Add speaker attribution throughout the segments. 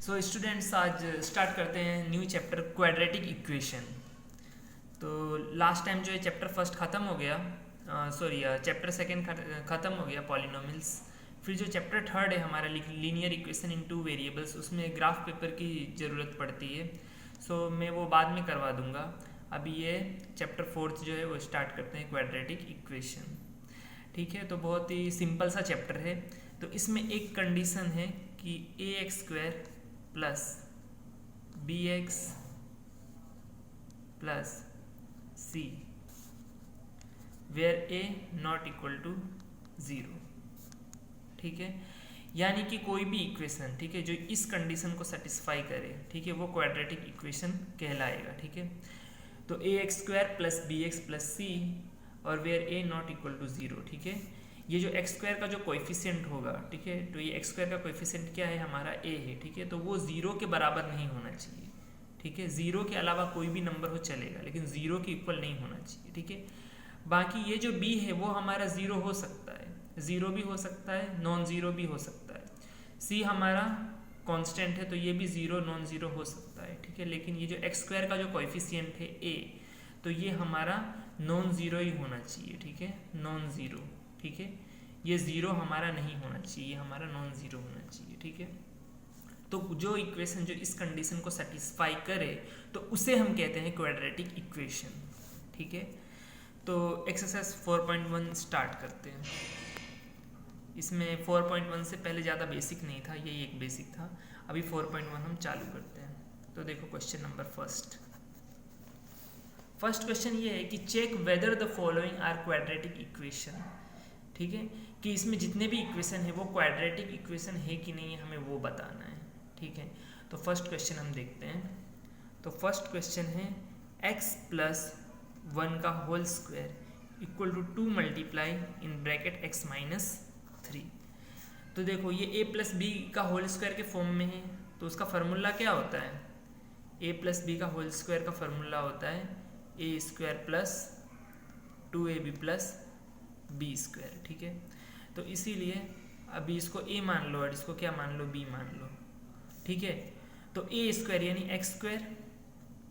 Speaker 1: So students आज start करते हैं न्यू चैप्टर क्वाड्रेटिक इक्वेशन। तो लास्ट टाइम जो है चैप्टर फर्स्ट ख़त्म हो गया, सॉरी चैप्टर सेकंड ख़त्म हो गया पॉलिनोमियल्स। फिर जो चैप्टर थर्ड है हमारा linear equation in two variables, उसमें ग्राफ पेपर की ज़रूरत पड़ती है। सो मैं वो बाद में करवा दूंगा। अभी ये चैप्टर फोर्थ जो है वो स्टार्ट करते हैं क्वाड्रेटिक इक्वेशन। ठीक है, तो बहुत ही सिंपल सा चैप्टर है। तो इसमें एक कंडीशन है कि a x square plus B x plus c where a not equal to zero. ठीक है, यानी कि कोई भी इक्वेशन, ठीक है, जो इस कंडीशन को सेटिस्फाई करे, ठीक है, वो क्वाड्रेटिक इक्वेशन कहलाएगा। ठीक है, तो a x square plus B x plus c और where a not equal to zero. ठीक है, ये जो एक्स स्क्वायर का जो कोएफिशिएंट होगा, ठीक है, तो ये एक्स स्क्वायर का कोएफिशिएंट क्या है, हमारा ए है। ठीक है, तो वो ज़ीरो के बराबर नहीं होना चाहिए। ठीक है, ज़ीरो के अलावा कोई भी नंबर हो चलेगा, लेकिन ज़ीरो के इक्वल नहीं होना चाहिए। ठीक है, बाकी ये जो बी है वो हमारा ज़ीरो हो सकता है, ज़ीरो भी हो सकता है, नॉन ज़ीरो भी हो सकता है। सी हमारा कांस्टेंट है, तो ये भी ज़ीरो नॉन ज़ीरो हो सकता है। ठीक है, लेकिन ये जो एक्स स्क्वायर का जो कोएफिशिएंट है ए, तो ये हमारा नॉन ज़ीरो ही होना चाहिए। ठीक है, नॉन ज़ीरो। ठीक है, ये ज़ीरो हमारा नहीं होना चाहिए, ये हमारा नॉन ज़ीरो होना चाहिए। ठीक है, तो जो इक्वेशन जो इस कंडीशन को सेटिस्फाई करे तो उसे हम कहते हैं क्वाड्रेटिक इक्वेशन। ठीक है, तो एक्सरसाइज 4.1 स्टार्ट करते हैं। इसमें 4.1 से पहले ज़्यादा बेसिक नहीं था, यही एक बेसिक था। अभी 4.1 हम चालू करते हैं। तो देखो क्वेश्चन नंबर फर्स्ट क्वेश्चन ये है कि check whether the following are quadratic equation. ठीक है, कि इसमें जितने भी इक्वेशन है वो क्वाड्रेटिक इक्वेशन है कि नहीं है, हमें वो बताना है। ठीक है, तो फर्स्ट क्वेश्चन हम देखते हैं। तो फर्स्ट क्वेश्चन है x प्लस 1 का whole square equal to 2 multiply in bracket x minus 3। तो देखो ये a प्लस बी का होल स्क्वायर के फॉर्म में है, तो उसका फार्मूला क्या होता है, a प्लस बी का होल स्क्वायर का फार्मूला होता है a square plus 2ab plus b square. ठीक है, तो इसीलिए अभी इसको a मान लो और इसको क्या मान लो, b मान लो। ठीक है, तो ए स्क्वायर यानी एक्स स्क्वायर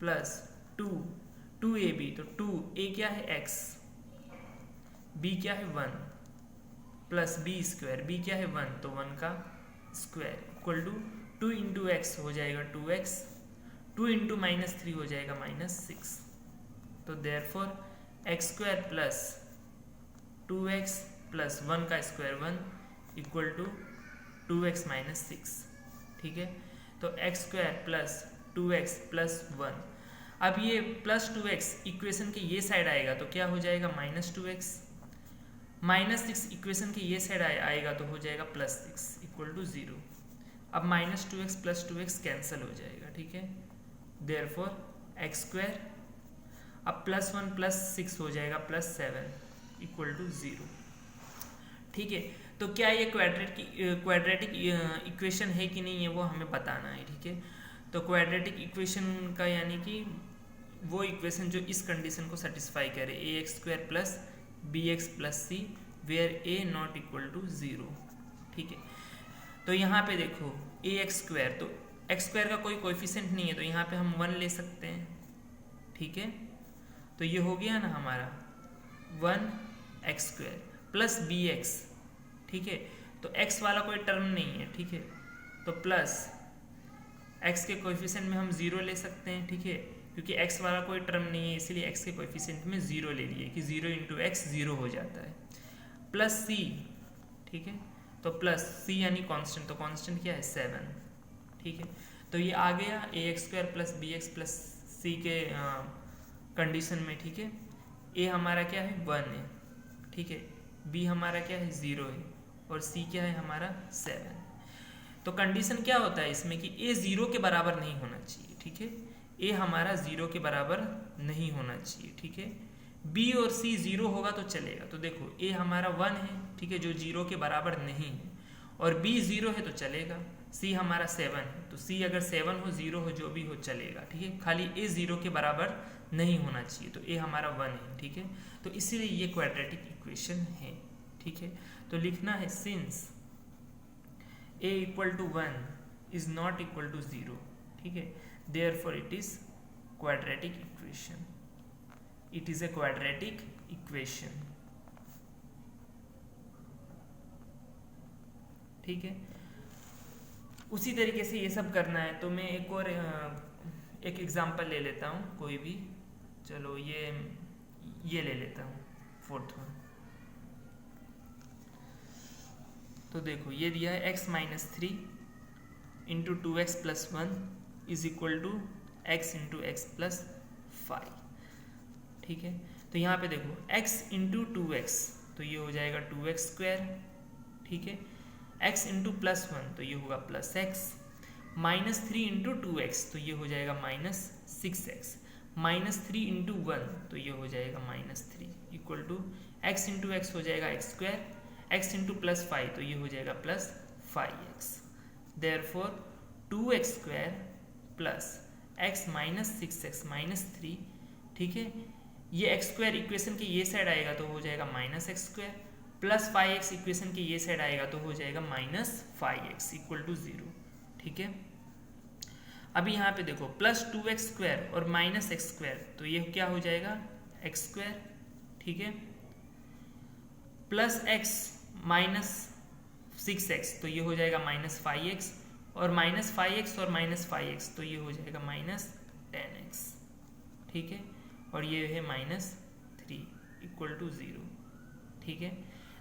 Speaker 1: प्लस 2ab, तो 2a क्या है x, b क्या है 1 प्लस b स्क्वायर, b क्या है 1, तो 1 का square equal to 2 into X हो जाएगा 2x, 2 इंटू माइनस 3 हो जाएगा -6। तो therefore X square plus 2x plus 1 का square 1 equal to 2x minus 6। ठीक है, तो x square plus 2x plus 1। अब ये प्लस 2x इक्वेशन के ये साइड आएगा तो क्या हो जाएगा, -2x, -6 इक्वेशन के ये साइड आएगा तो हो जाएगा +6 इक्वल टू 0। अब -2x प्लस 2x कैंसिल हो जाएगा। ठीक है, देयरफॉर एक्स स्क्वायर अब +1 प्लस 6 हो जाएगा +7 इक्वल टू 0। ठीक है, तो क्या ये क्वाड्रेटिक इक्वेशन है कि नहीं है वो हमें बताना है। ठीक है, तो क्वाड्रेटिक इक्वेशन का यानी कि वो इक्वेशन जो इस कंडीशन को सेटिस्फाई करे, a x square plus B x plus c where a not equal to 0। ठीक है, तो यहाँ पे देखो ए एक्स स्क्वायर, तो एक्स स्क्वायर का कोई कोएफिशिएंट नहीं है, तो यहाँ पे हम 1 ले सकते हैं। ठीक है, तो ये हो गया ना हमारा 1 X square plus B X. ठीक है, तो x वाला कोई टर्म नहीं है। ठीक है, तो प्लस x के कोएफिशिएंट में हम 0 ले सकते हैं। ठीक है, क्योंकि x वाला कोई टर्म नहीं है इसलिए x के कोएफिशिएंट में 0 ले लिए कि 0 इंटू एक्स 0 हो जाता है, प्लस c। ठीक है, तो प्लस c यानी कांस्टेंट, तो कांस्टेंट क्या है 7। ठीक है, तो ये आ गया a x square plus B x plus c के कंडीशन में। ठीक है, a हमारा क्या है 1 है। ठीक है, b हमारा क्या है 0 है और c क्या है हमारा 7। तो कंडीशन क्या होता है इसमें कि a 0 के बराबर नहीं होना चाहिए। ठीक है, a हमारा 0 के बराबर नहीं होना चाहिए। ठीक है, b और c 0 होगा तो चलेगा। तो देखो a हमारा 1 है, ठीक है, जो 0 के बराबर नहीं है, और b 0 है तो चलेगा। c हमारा 7 है, तो c अगर 7 हो 0 हो जो भी हो चलेगा। ठीक है, खाली a 0 के बराबर नहीं होना चाहिए, तो a हमारा 1 है। ठीक है, तो इसीलिए ये क्वाड्रेटिक इक्वेशन है। ठीक है, तो लिखना है since a equal to 1 is not equal to 0, ठीक है। Therefore it is quadratic equation, it is a quadratic equation, ठीक है। उसी तरीके से ये सब करना है। तो मैं एक और एक एग्जांपल ले लेता हूँ कोई भी, चलो ये ले लेता हूँ, फोर्थ वन। तो देखो ये दिया है x minus 3 into 2x plus 1 is equal to x into X plus 5, ठीक है। तो यहाँ पे देखो x इंटू 2x तो ये हो जाएगा 2x स्क्वायर, ठीक है। x इंटू प्लस 1 तो ये होगा plus x, minus 3 into 2x तो ये हो जाएगा माइनस 6x, माइनस 3 इंटू 1 तो ये हो जाएगा minus 3 equal to x into X हो जाएगा x square, x into plus 5 तो ये हो जाएगा plus 5x। Therefore 2x square plus x minus 6x minus 3, ठीक है। ये x स्क्वायर इक्वेशन के ये साइड आएगा तो हो जाएगा minus x square, plus 5x equation के ये साइड आएगा तो हो जाएगा माइनस 5x इक्वल टू 0, ठीक है। अभी यहाँ पे देखो प्लस 2x स्क्वायर और माइनस एक्स स्क्वायर तो ये क्या हो जाएगा x स्क्वायर, ठीक है। प्लस x माइनस 6x तो ये हो जाएगा माइनस 5x, और माइनस 5x और माइनस 5x तो ये हो जाएगा माइनस 10x, ठीक है। और ये है माइनस 3 इक्वल टू 0, ठीक है।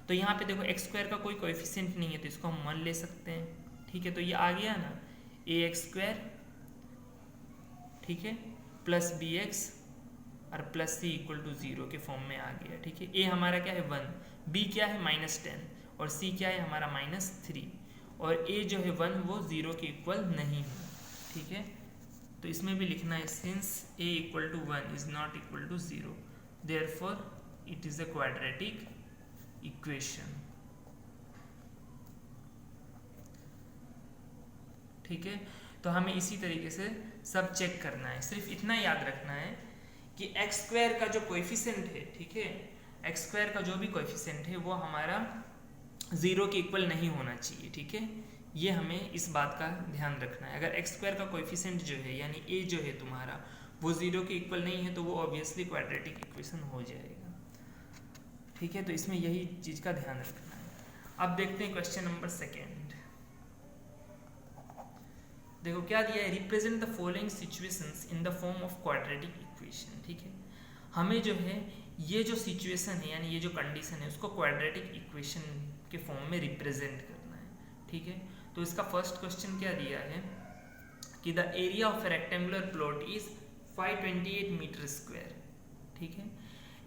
Speaker 1: तो यहाँ पे देखो एक्स स्क्वायर का कोई कोएफिशिएंट नहीं है तो इसको हम 1 ले सकते हैं, ठीक है। तो ये आ गया ना ax स्क्वायर, ठीक है, प्लस bx और प्लस c इक्वल टू 0 के फॉर्म में आ गया, ठीक है। a हमारा क्या है 1, b क्या है माइनस 10 और c क्या है हमारा माइनस 3, और a जो है 1 वो 0 के इक्वल नहीं है, ठीक है। तो इसमें भी लिखना है since a equal to 1 is not equal to 0 therefore it is a quadratic equation, ठीक है। तो हमें इसी तरीके से सब चेक करना है। सिर्फ इतना याद रखना है कि एक्स स्क्वायर का जो कोएफिशिएंट है, ठीक है, एक्स स्क्वायर का जो भी कोएफिशिएंट है वो हमारा 0 के इक्वल नहीं होना चाहिए, ठीक है। ये हमें इस बात का ध्यान रखना है। अगर एक्स स्क्वायर का कोएफिशिएंट जो है यानी a जो है तुम्हारा वो 0 के इक्वल नहीं है तो वो ऑब्वियसली क्वाड्रेटिक इक्वेशन हो जाएगा, ठीक है। तो इसमें यही चीज का ध्यान रखना है। अब देखते हैं क्वेश्चन नंबर 2। देखो क्या दिया है, represent the following situations in the form of quadratic equation, ठीक है। हमें जो है ये जो सिचुएशन है यानी ये जो कंडीशन है उसको क्वाड्रेटिक इक्वेशन के फॉर्म में रिप्रेजेंट करना है, ठीक है। तो इसका फर्स्ट क्वेश्चन क्या दिया है कि the area of a rectangular plot is 528 metre square, ठीक है।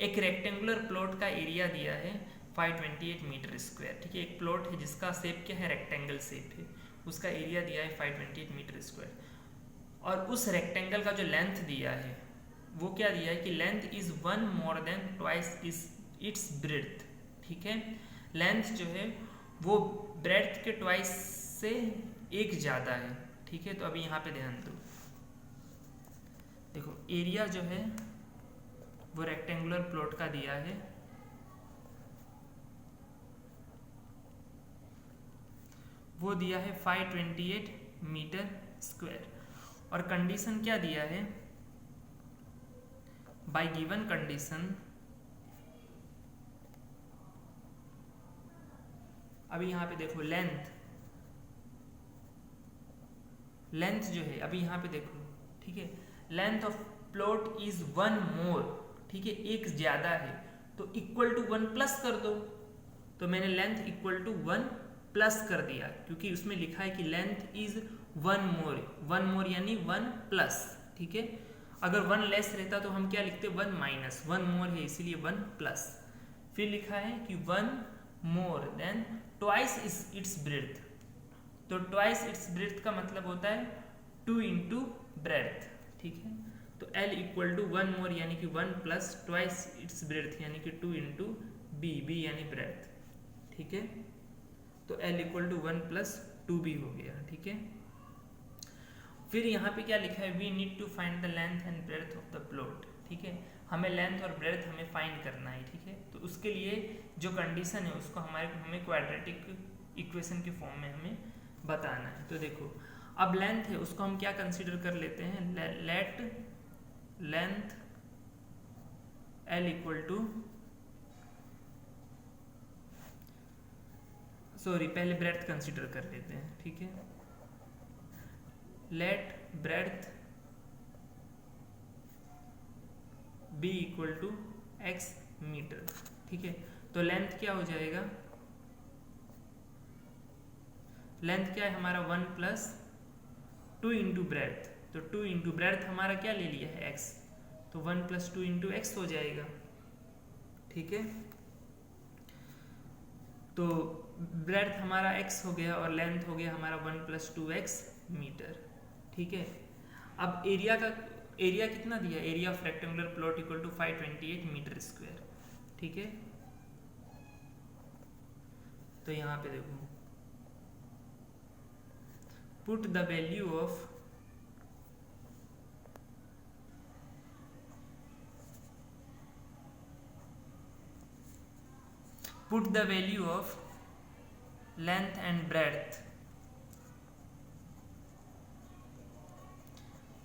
Speaker 1: एक रेक्टेंगुलर प्लॉट का एरिया दिया है 528 मीटर स्क्वायर, ठीक है। एक प्लॉट है जिसका शेप क्या है रेक्टेंगल शेप है, उसका एरिया दिया है 528 मीटर स्क्वायर, और उस रेक्टेंगल का जो लेंथ दिया है वो क्या दिया है कि length is 1 more than twice its breadth, ठीक है। लेंथ जो है वो ब्रेड्थ के ट्वाइस से एक ज़्यादा है, ठीक है। तो अभी यहाँ पे ध्यान दो, देखो एरिया जो है वो रेक्टेंगुलर प्लॉट का दिया है वो दिया है 528 मीटर स्क्वायर, और कंडीशन क्या दिया है, बाय गिवन कंडीशन, अभी यहाँ पे देखो लेंथ जो है अभी यहाँ पे देखो, ठीक है, लेंथ ऑफ प्लॉट इज 1 मोर, ठीक है, एक ज्यादा है तो इक्वल टू 1 प्लस कर दो। तो मैंने लेंथ इक्वल टू 1 प्लस कर दिया क्योंकि उसमें लिखा है कि लेंथ इज 1 मोर यानी 1 प्लस, ठीक है। अगर 1 लेस रहता तो हम क्या लिखते 1 माइनस, 1 मोर है इसीलिए 1 प्लस, फिर लिखा है कि 1 more than twice its breadth, तो ट्वाइस इट्स ब्रेड्थ का मतलब होता है 2 इंटू ब्रेड्थ, ठीक है। तो L इक्वल टू 1 मोर यानी कि 1 प्लस ट्वाइस इट्स ब्रेड्थ यानी कि 2 इंटू बी यानी ब्रेड्थ, ठीक है। तो L equal to 1 plus 2b हो गया, ठीक है। फिर यहाँ पे क्या लिखा है, we need to find the length and breadth of the plot, ठीक है। हमें लेंथ और ब्रेड्थ हमें फाइंड करना है, ठीक है। तो उसके लिए जो कंडीशन है उसको हमें क्वाड्रेटिक इक्वेशन के फॉर्म में हमें बताना है। तो देखो अब लेंथ है उसको हम क्या कंसीडर कर लेते हैं, let length L equal to, sorry पहले ब्रेड्थ कंसीडर कर लेते हैं, ठीक है। Let breadth B equal to x metre, ठीक है। तो लेंथ क्या हो जाएगा, लेंथ क्या है हमारा 1 प्लस 2 इंटू ब्रेड्थ, तो 2 इंटू ब्रेड्थ हमारा क्या ले लिया है x, तो 1 प्लस 2 इंटू एक्स हो जाएगा, ठीक है। तो ब्रेड्थ हमारा x हो गया और लेंथ हो गया हमारा 1 प्लस 2x मीटर, ठीक है। अब एरिया का, एरिया कितना दिया, area of rectangular plot equal to 528 metre square, ठीक है। तो यहाँ पे देखो, put the value of put the value of length and breadth,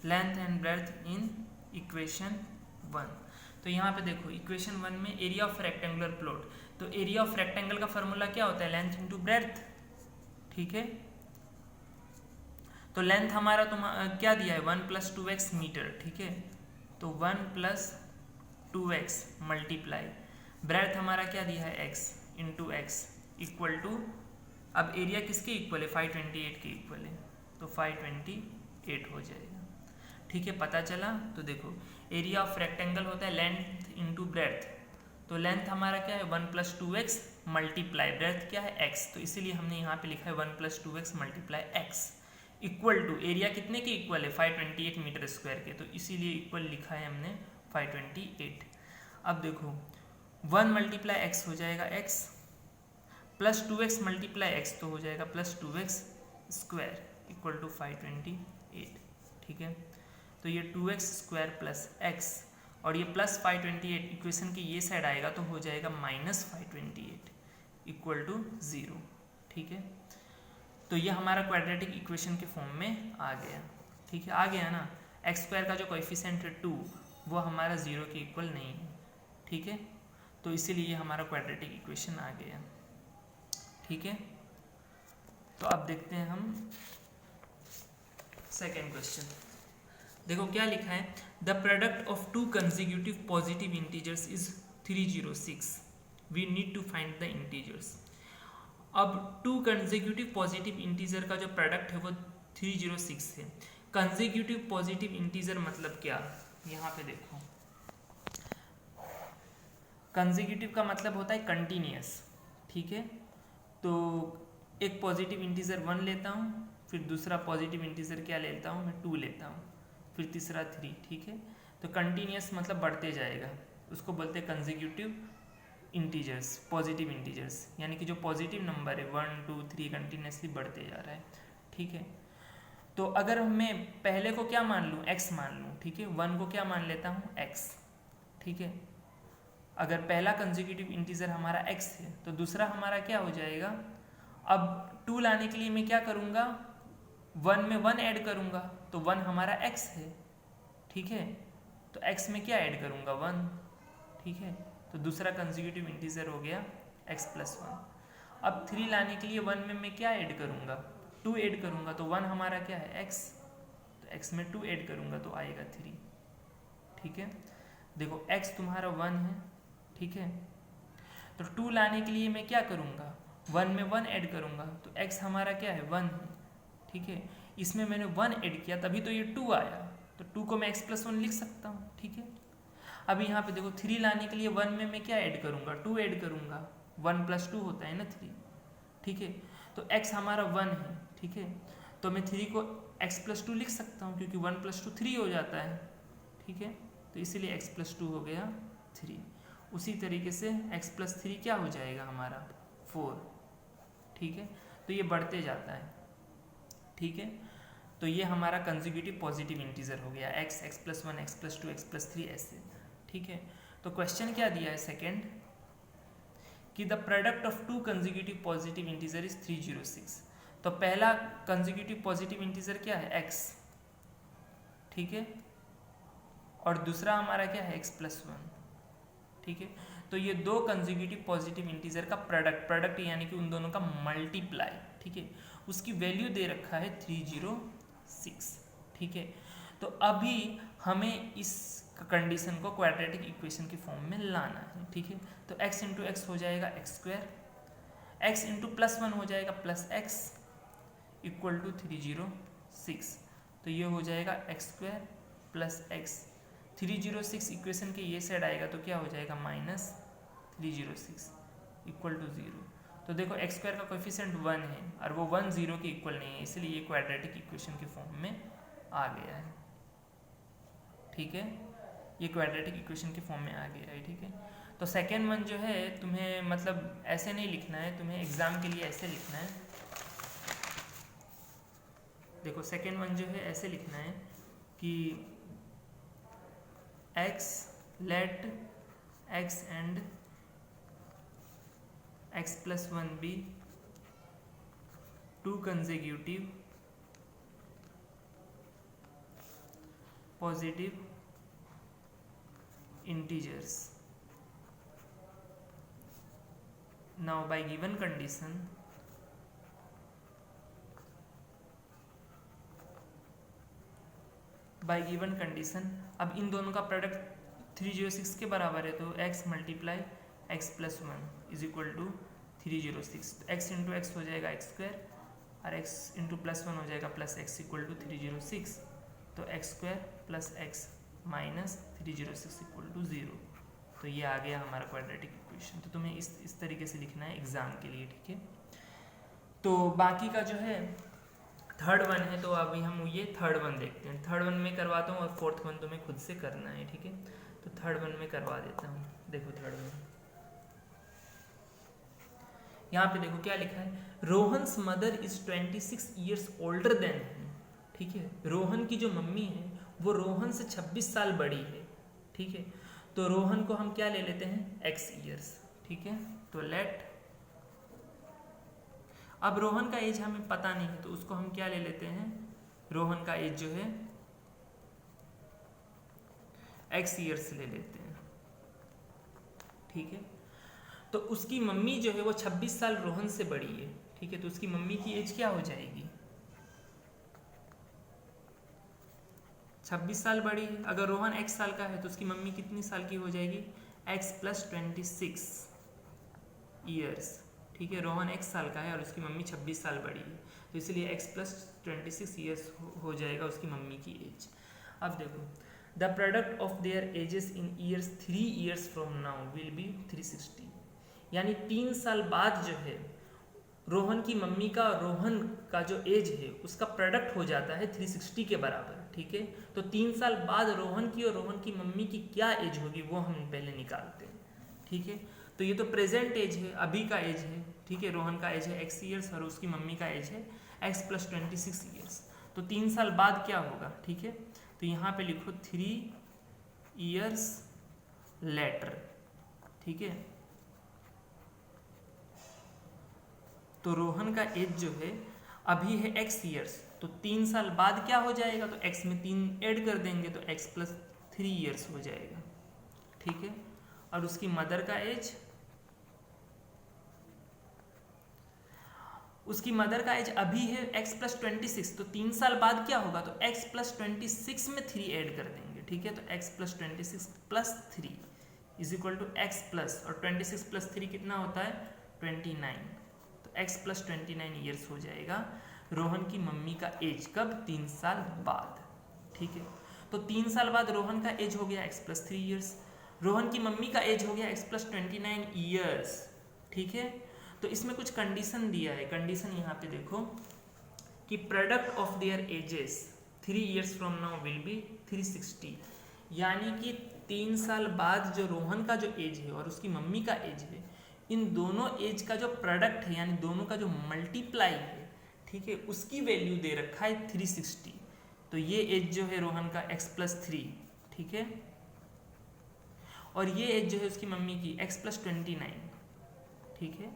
Speaker 1: length and breadth in equation 1। तो यहाँ पे देखो इक्वेशन 1 में एरिया ऑफ रेक्टेंगुलर प्लॉट, तो एरिया ऑफ रेक्टेंगल का फॉर्मूला क्या होता है, लेंथ इंटू ब्रेड्थ, ठीक है। तो लेंथ हमारा तो क्या दिया है 1 प्लस 2x मीटर, ठीक है। तो 1 प्लस 2x मल्टीप्लाई ब्रेड्थ हमारा क्या दिया है x into X equal to, अब एरिया किसके इक्वल है, 528 के इक्वल है, तो 528 हो जाएगा, ठीक है। पता चला, तो देखो एरिया ऑफ रेक्टेंगल होता है लेंथ इंटू ब्रेड्थ, तो लेंथ हमारा क्या है 1 प्लस 2x मल्टीप्लाई ब्रेड्थ क्या है x, तो इसीलिए हमने यहाँ पे लिखा है 1 plus 2x multiply x equal to, area कितने के इक्वल है 528 मीटर स्क्वायर के, तो इसीलिए इक्वल लिखा है हमने 528। अब देखो 1 मल्टीप्लाई एक्स हो जाएगा x plus 2x multiply x तो हो जाएगा plus 2x square equal to 528, ठीक है। तो ये 2x स्क्वायर प्लस x और ये प्लस 528 इक्वेशन की ये साइड आएगा तो हो जाएगा माइनस 528 इक्वल टू 0, ठीक है। तो ये हमारा क्वाड्रेटिक इक्वेशन के फॉर्म में आ गया, ठीक है। आ गया ना, एक्स स्क्वायर का जो कोएफिशिएंट है 2 वो हमारा 0 के इक्वल नहीं है, ठीक है। तो इसीलिए हमारा क्वाड्रेटिक इक्वेशन आ गया, ठीक है। तो अब देखते हैं हम सेकेंड क्वेश्चन, देखो क्या लिखा है, the product of 2 consecutive positive integers is 306, we need to find the integers. अब 2 कंसेक्यूटिव पॉजिटिव इंटीजर का जो प्रोडक्ट है वो 306 है। कंसेक्यूटिव पॉजिटिव इंटीजर मतलब क्या, यहाँ पे देखो कंसेक्यूटिव का मतलब होता है कंटिन्यूअस, ठीक है। तो एक पॉजिटिव इंटीजर 1 लेता हूँ, फिर दूसरा पॉजिटिव इंटीजर क्या लेता हूँ मैं 2 लेता हूँ, फिर तीसरा 3, ठीक है। तो कंटिन्यूअस मतलब बढ़ते जाएगा, उसको बोलते हैं कंसेक्यूटिव इंटीजर्स, पॉजिटिव इंटीजर्स, यानी कि जो पॉजिटिव नंबर है 1 2 3 कंटिन्यूसली बढ़ते जा रहा है, ठीक है। तो अगर मैं पहले को क्या मान लूँ, x मान लूँ, ठीक है। 1 को क्या मान लेता हूँ x, ठीक है। अगर पहला कंसेक्यूटिव इंटीजर हमारा x है तो दूसरा हमारा क्या हो जाएगा, अब 2 लाने के लिए मैं क्या करूँगा, 1 में 1 ऐड करूँगा, तो 1 हमारा x है, ठीक है। तो x में क्या ऐड करूँगा 1, ठीक है। तो दूसरा कंसेक्यूटिव इंटीजर हो गया x प्लस 1। अब 3 लाने के लिए 1 में मैं क्या ऐड करूँगा, 2 ऐड करूँगा, तो 1 हमारा क्या है x, तो x में 2 ऐड करूँगा तो आएगा 3, ठीक है। देखो x तुम्हारा 1 है, ठीक है। तो 2 लाने के लिए मैं क्या करूँगा, 1 में 1 ऐड करूँगा, तो x हमारा क्या है 1 है, ठीक है। इसमें मैंने 1 ऐड किया तभी तो ये 2 आया, तो 2 को मैं x प्लस 1 लिख सकता हूँ, ठीक है। अभी यहाँ पे देखो 3 लाने के लिए 1 में मैं क्या ऐड करूँगा, 2 ऐड करूँगा, 1 प्लस 2 होता है ना 3, ठीक है। तो x हमारा 1 है, ठीक है। तो मैं 3 को x प्लस 2 लिख सकता हूँ क्योंकि 1 प्लस 2 3 हो जाता है, ठीक है। तो इसीलिए x प्लस 2 हो गया 3। उसी तरीके से x प्लस 3 क्या हो जाएगा हमारा 4, ठीक है। तो ये बढ़ते जाता है, ठीक है। तो ये हमारा कंसेक्यूटिव पॉजिटिव इंटीजर हो गया x, x plus 1, x plus 2, x plus 3 ऐसे, ठीक है। तो क्वेश्चन क्या दिया है सेकेंड, कि the product of 2 consecutive positive integer is 306। तो पहला कंसेक्यूटिव पॉजिटिव इंटीजर क्या है, x, ठीक है, और दूसरा हमारा क्या है, x+1, ठीक है। तो ये दो कंसेक्यूटिव पॉजिटिव इंटीजर का प्रोडक्ट यानी कि उन दोनों का मल्टीप्लाई, ठीक है, उसकी वैल्यू दे रखा है 306, ठीक है। तो अभी हमें इस कंडीशन को क्वाड्रेटिक इक्वेशन की फॉर्म में लाना है, ठीक है। तो x इंटू एक्स हो जाएगा x², x इंटू +1 हो जाएगा +x इक्वल टू 306। तो ये हो जाएगा x² + x। 306 इक्वेशन के ये साइड आएगा तो क्या हो जाएगा, -306 इक्वल टू 0। तो देखो x² का कोएफिशिएंट 1 है और वो 1 0 के इक्वल नहीं है, इसलिए ये क्वाड्रेटिक इक्वेशन की फॉर्म में आ गया है, ठीक है। ये क्वाड्रेटिक इक्वेशन की फॉर्म में आ गया है, ठीक है। तो सेकेंड वन जो है तुम्हें मतलब ऐसे नहीं लिखना है, तुम्हें एग्जाम के लिए ऐसे लिखना है। देखो सेकेंड वन जो है ऐसे लिखना है कि x let x and x+1 be two consecutive positive integers. Now by given condition अब इन दोनों का प्रोडक्ट 306 के बराबर है, तो x × x+1 is equal to 306। तो x इंटू एक्स हो जाएगा x² और x इंटू +1 हो जाएगा +x इक्वल टू 306। तो x² + x minus 306 equal to 0। तो ये आ गया हमारा क्वाड्रेटिक इक्वेशन। तो तुम्हें इस तरीके से लिखना है एग्जाम के लिए, ठीक है। तो बाकी का जो है थर्ड वन है, तो अभी हम ये थर्ड वन देखते हैं। थर्ड वन में करवाता हूँ और फोर्थ वन तुम्हें खुद से करना है, ठीक है। तो थर्ड वन में करवा देता हूँ। देखो थर्ड वन, यहाँ पे देखो क्या लिखा है, Rohan's mother is 26 years older than him, ठीक है। रोहन की जो मम्मी है वो रोहन से 26 साल बड़ी है, ठीक है। तो रोहन को हम क्या ले लेते हैं, x ईयर्स, ठीक है। तो लेट, अब रोहन का एज हमें पता नहीं है तो उसको हम क्या ले लेते हैं, रोहन का एज जो है x ईयर्स ले लेते हैं, ठीक है। तो उसकी मम्मी जो है वो 26 साल रोहन से बड़ी है, ठीक है। तो उसकी मम्मी की एज क्या हो जाएगी, 26 साल बड़ी है। अगर रोहन x साल का है तो उसकी मम्मी कितनी साल की हो जाएगी, x + 26 ईयर्स, ठीक है। रोहन x साल का है और उसकी मम्मी 26 साल बड़ी है, तो इसलिए x + 26 ईयर्स हो जाएगा उसकी मम्मी की एज। अब देखो, the product of their edges in years 3 years from now will be 360, यानी 3 साल बाद जो है रोहन की मम्मी का रोहन का जो एज है उसका प्रोडक्ट हो जाता है 360 के बराबर, ठीक है। तो 3 साल बाद रोहन की और रोहन की मम्मी की क्या एज होगी वो हम पहले निकालते हैं, ठीक है। तो ये तो प्रेजेंट एज है, अभी का एज है, ठीक है। रोहन का एज है x ईयर्स और उसकी मम्मी का एज है x + 26 ईयर्स। तो 3 साल बाद क्या होगा, ठीक है। तो यहाँ पे लिखो 3 ईयर्स लेटर, ठीक है। तो रोहन का एज जो है अभी है x ईयर्स, तो 3 साल बाद क्या हो जाएगा, तो x में 3 ऐड कर देंगे तो x + 3 ईयर्स हो जाएगा, ठीक है। और उसकी मदर का एज, उसकी मदर का एज अभी है x + 26, तो 3 साल बाद क्या होगा, तो x + 26 में 3 ऐड कर देंगे, ठीक है। तो x + 26 + 3 is equal to x plus, और 26 + 3 कितना होता है 29। तो x + 29 ईयर्स हो जाएगा रोहन की मम्मी का एज, कब, 3 साल बाद, ठीक है। तो 3 साल बाद रोहन का एज हो गया x + 3 ईयर्स, रोहन की मम्मी का एज हो गया x + 29 ईयर्स, ठीक है। तो इसमें कुछ कंडीशन दिया है। कंडीशन यहाँ पे देखो कि product of their edges 3 years from now will be 360, यानी कि 3 साल बाद जो रोहन का जो एज है और उसकी मम्मी का एज है, इन दोनों एज का जो प्रोडक्ट है यानी दोनों का जो मल्टीप्लाई है, ठीक है, उसकी वैल्यू दे रखा है 360। तो ये एज जो है रोहन का x + 3, ठीक है, और ये एज जो है उसकी मम्मी की x + 29, ठीक है।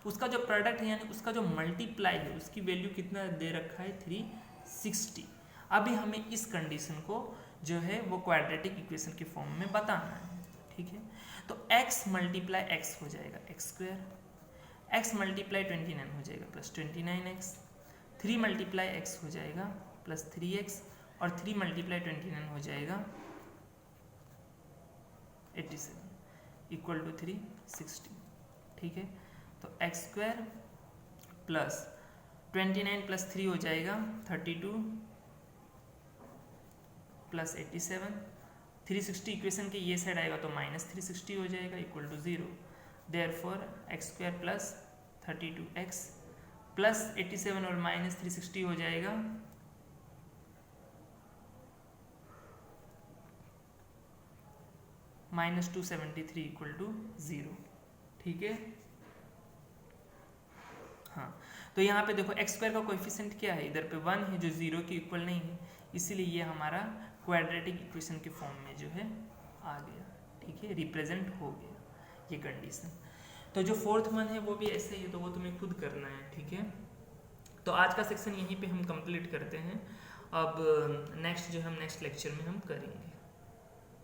Speaker 1: उसका जो प्रोडक्ट है यानी उसका जो मल्टीप्लाई है उसकी वैल्यू कितना दे रखा है 360। अभी हमें इस कंडीशन को जो है वो क्वाड्रेटिक इक्वेशन के फॉर्म में बताना है, ठीक है। तो x मल्टीप्लाई x हो जाएगा x स्क्वायर, x मल्टीप्लाई 29 हो जाएगा प्लस 29x, 3 मल्टीप्लाई x हो जाएगा प्लस 3x, और 3 मल्टीप्लाई 29 हो जाएगा 87 इक्वल टू 360, ठीक है। तो x स्क्वायर प्लस 29 प्लस 3 हो जाएगा 32 प्लस 87, 360 इक्वेशन के ये साइड आएगा तो माइनस 360 हो जाएगा equal to 0। Therefore X square plus 32x plus 87 और माइनस 360 हो जाएगा माइनस 273 इक्वल टू 0, ठीक है। हाँ, तो यहाँ पे देखो एक्स स्क्वायर का कोएफिशिएंट क्या है, इधर पे 1 है जो 0 के इक्वल नहीं है, इसीलिए ये हमारा क्वाड्रेटिक इक्वेशन के फॉर्म में जो है आ गया, ठीक है, रिप्रेजेंट हो गया ये कंडीशन। तो जो फोर्थ वन है वो भी ऐसे ही है, तो वो तुम्हें खुद करना है, ठीक है। तो आज का सेक्शन यहीं पे हम कंप्लीट करते हैं। अब नेक्स्ट जो हम नेक्स्ट लेक्चर में हम करेंगे।